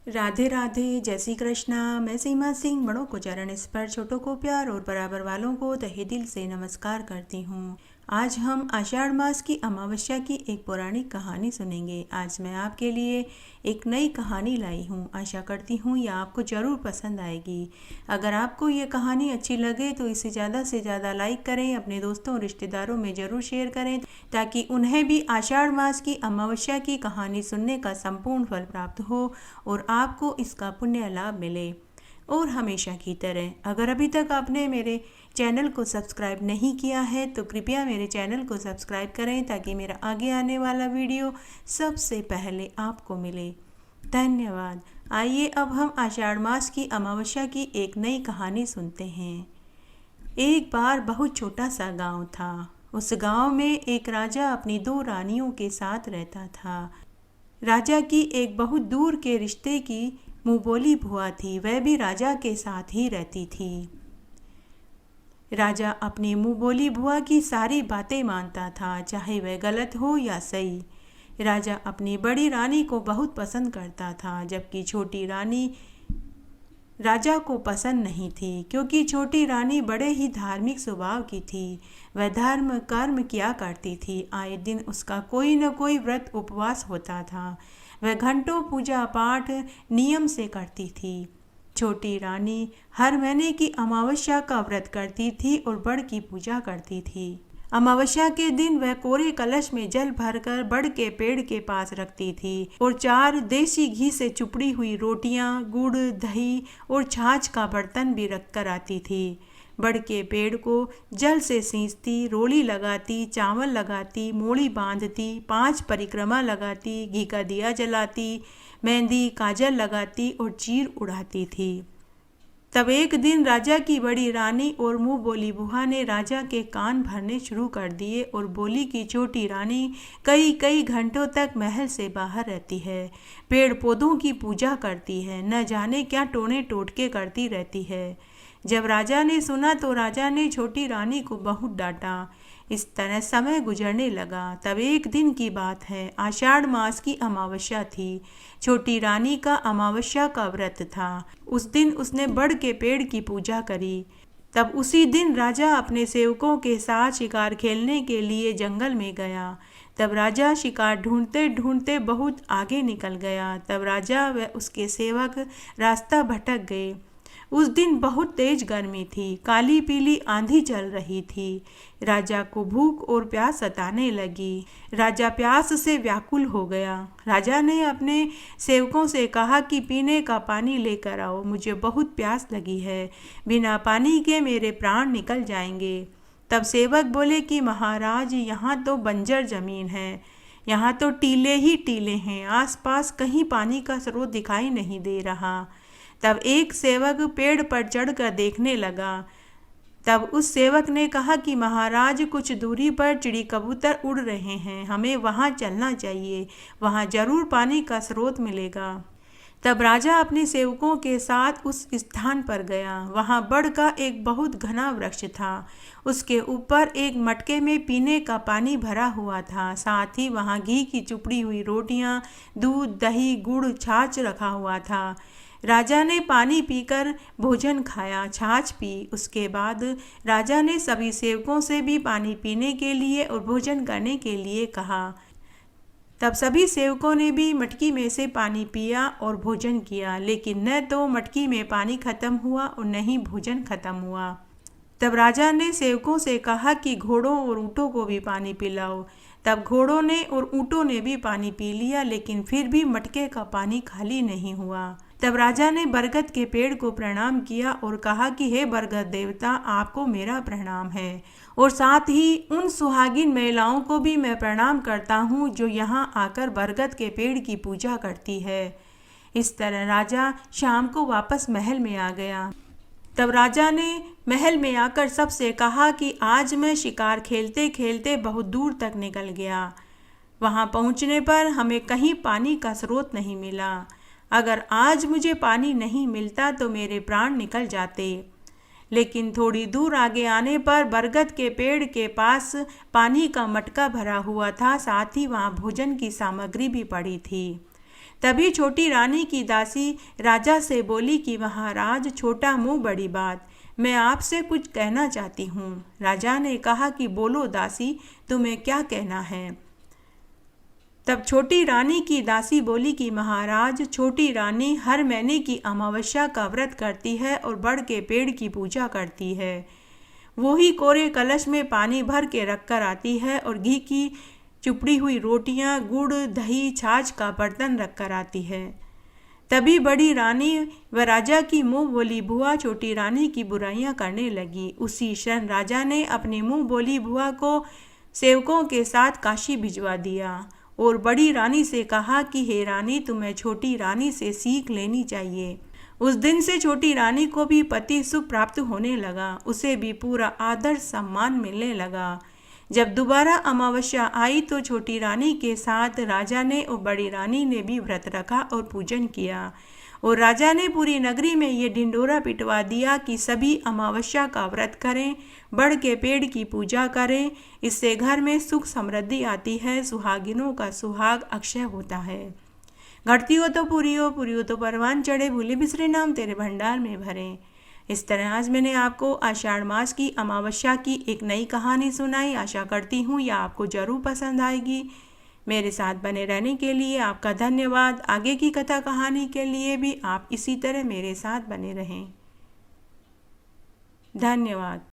राधे राधे, जय श्री कृष्णा। मैं सीमा सिंह। बड़ों को चरण स्पर्श, छोटों को प्यार और बराबर वालों को तहे दिल से नमस्कार करती हूँ। आज हम आषाढ़ मास की अमावस्या की एक पौराणिक कहानी सुनेंगे। आज मैं आपके लिए एक नई कहानी लाई हूँ। आशा करती हूँ यह आपको ज़रूर पसंद आएगी। अगर आपको ये कहानी अच्छी लगे तो इसे ज़्यादा से ज़्यादा लाइक करें, अपने दोस्तों और रिश्तेदारों में ज़रूर शेयर करें ताकि उन्हें भी आषाढ़ मास की अमावस्या की कहानी सुनने का संपूर्ण फल प्राप्त हो और आपको इसका पुण्य लाभ मिले। और हमेशा की तरह अगर अभी तक आपने मेरे चैनल को सब्सक्राइब नहीं किया है तो कृपया मेरे चैनल को सब्सक्राइब करें ताकि मेरा आगे आने वाला वीडियो सबसे पहले आपको मिले। धन्यवाद। आइए अब हम आषाढ़ मास की अमावस्या की एक नई कहानी सुनते हैं। एक बार बहुत छोटा सा गांव था। उस गांव में एक राजा अपनी दो रानियों के साथ रहता था। राजा की एक बहुत दूर के रिश्ते की मुंहबोली बुआ थी, वह भी राजा के साथ ही रहती थी। राजा अपनी मुंहबोली बुआ की सारी बातें मानता था, चाहे वह गलत हो या सही। राजा अपनी बड़ी रानी को बहुत पसंद करता था, जबकि छोटी रानी राजा को पसंद नहीं थी, क्योंकि छोटी रानी बड़े ही धार्मिक स्वभाव की थी। वह धर्म कर्म किया करती थी। आए दिन उसका कोई न कोई व्रत उपवास होता था। वह घंटों पूजा पाठ नियम से करती थी। छोटी रानी हर महीने की अमावस्या का व्रत करती थी और बड़ की पूजा करती थी। अमावस्या के दिन वह कोरे कलश में जल भरकर बड़ के पेड़ के पास रखती थी और 4 देसी घी से चुपड़ी हुई रोटियां, गुड़, दही और छाछ का बर्तन भी रख कर आती थी। बड़ के पेड़ को जल से सींचती, रोली लगाती, चावल लगाती, मोड़ी बांधती, 5 परिक्रमा लगाती, घी का दिया जलाती, मेहंदी काजल लगाती और चीर उड़ाती थी। तब एक दिन राजा की बड़ी रानी और मुंह बोली बुआ ने राजा के कान भरने शुरू कर दिए और बोली कि छोटी रानी कई कई घंटों तक महल से बाहर रहती है, पेड़ पौधों की पूजा करती है, न जाने क्या टोने टोटके करती रहती है। जब राजा ने सुना तो राजा ने छोटी रानी को बहुत डांटा। इस तरह समय गुजरने लगा। तब एक दिन की बात है, आषाढ़ मास की अमावस्या थी। छोटी रानी का अमावस्या का व्रत था। उस दिन उसने बड़ के पेड़ की पूजा करी। तब उसी दिन राजा अपने सेवकों के साथ शिकार खेलने के लिए जंगल में गया। तब राजा शिकार ढूंढते ढूंढते बहुत आगे निकल गया। तब राजा व उसके सेवक रास्ता भटक गए। उस दिन बहुत तेज गर्मी थी, काली पीली आंधी चल रही थी। राजा को भूख और प्यास सताने लगी। राजा प्यास से व्याकुल हो गया। राजा ने अपने सेवकों से कहा कि पीने का पानी लेकर आओ, मुझे बहुत प्यास लगी है, बिना पानी के मेरे प्राण निकल जाएंगे। तब सेवक बोले कि महाराज, यहाँ तो बंजर जमीन है, यहाँ तो टीले ही टीले हैं, आसपास कहीं पानी का स्रोत दिखाई नहीं दे रहा। तब एक सेवक पेड़ पर चढ़कर देखने लगा। तब उस सेवक ने कहा कि महाराज, कुछ दूरी पर चिड़ी कबूतर उड़ रहे हैं, हमें वहां चलना चाहिए, वहां जरूर पानी का स्रोत मिलेगा। तब राजा अपने सेवकों के साथ उस स्थान पर गया। वहां बड़ का एक बहुत घना वृक्ष था। उसके ऊपर एक मटके में पीने का पानी भरा हुआ था। साथ ही वहां घी की चुपड़ी हुई रोटियां, दूध, दही, गुड़, छाछ रखा हुआ था। राजा ने पानी पीकर भोजन खाया, छाछ पी। उसके बाद राजा ने सभी सेवकों से भी पानी पीने के लिए और भोजन करने के लिए कहा। तब सभी सेवकों ने भी मटकी में से पानी पिया और भोजन किया, लेकिन न तो मटकी में पानी खत्म हुआ और न ही भोजन खत्म हुआ। तब राजा ने सेवकों से कहा कि घोड़ों और ऊँटों को भी पानी पिलाओ। तब घोड़ों ने और ऊँटों ने भी पानी पी लिया, लेकिन फिर भी मटके का पानी खाली नहीं हुआ। तब राजा ने बरगद के पेड़ को प्रणाम किया और कहा कि हे बरगद देवता, आपको मेरा प्रणाम है और साथ ही उन सुहागिन महिलाओं को भी मैं प्रणाम करता हूँ जो यहाँ आकर बरगद के पेड़ की पूजा करती है। इस तरह राजा शाम को वापस महल में आ गया। तब राजा ने महल में आकर सबसे कहा कि आज मैं शिकार खेलते खेलते बहुत दूर तक निकल गया। वहां पहुंचने पर हमें कहीं पानी का स्रोत नहीं मिला। अगर आज मुझे पानी नहीं मिलता तो मेरे प्राण निकल जाते। लेकिन थोड़ी दूर आगे आने पर बरगद के पेड़ के पास पानी का मटका भरा हुआ था, साथ ही वहां भोजन की सामग्री भी पड़ी थी। तभी छोटी रानी की दासी राजा से बोली कि महाराज, छोटा मुंह बड़ी बात, मैं आपसे कुछ कहना चाहती हूँ। राजा ने कहा कि बोलो दासी, तुम्हें क्या कहना है। तब छोटी रानी की दासी बोली कि महाराज, छोटी रानी हर महीने की अमावस्या का व्रत करती है और बड़ के पेड़ की पूजा करती है। वो ही कोरे कलश में पानी भर के रखकर आती है और घी की चुपड़ी हुई रोटियां, गुड़, दही, छाछ का बर्तन रखकर आती है। तभी बड़ी रानी व राजा की मुंह बोली बुआ छोटी रानी की बुराइयां करने लगी। उसी क्षण राजा ने अपनी मुंह बोली बुआ को सेवकों के साथ काशी भिजवा दिया और बड़ी रानी से कहा कि हे रानी, तुम्हें छोटी रानी से सीख लेनी चाहिए। उस दिन से छोटी रानी को भी पति सुख प्राप्त होने लगा, उसे भी पूरा आदर सम्मान मिलने लगा। जब दोबारा अमावस्या आई तो छोटी रानी के साथ राजा ने और बड़ी रानी ने भी व्रत रखा और पूजन किया और राजा ने पूरी नगरी में ये ढिंढोरा पिटवा दिया कि सभी अमावस्या का व्रत करें, बड़ के पेड़ की पूजा करें, इससे घर में सुख समृद्धि आती है, सुहागिनों का सुहाग अक्षय होता है। घटती हो तो पूरी हो तो परवान चढ़े, भूले बिसरे नाम तेरे भंडार में भरे। इस तरह आज मैंने आपको आषाढ़ मास की अमावस्या की एक नई कहानी सुनाई। आशा करती हूँ यह आपको ज़रूर पसंद आएगी। मेरे साथ बने रहने के लिए आपका धन्यवाद। आगे की कथा कहानी के लिए भी आप इसी तरह मेरे साथ बने रहें। धन्यवाद।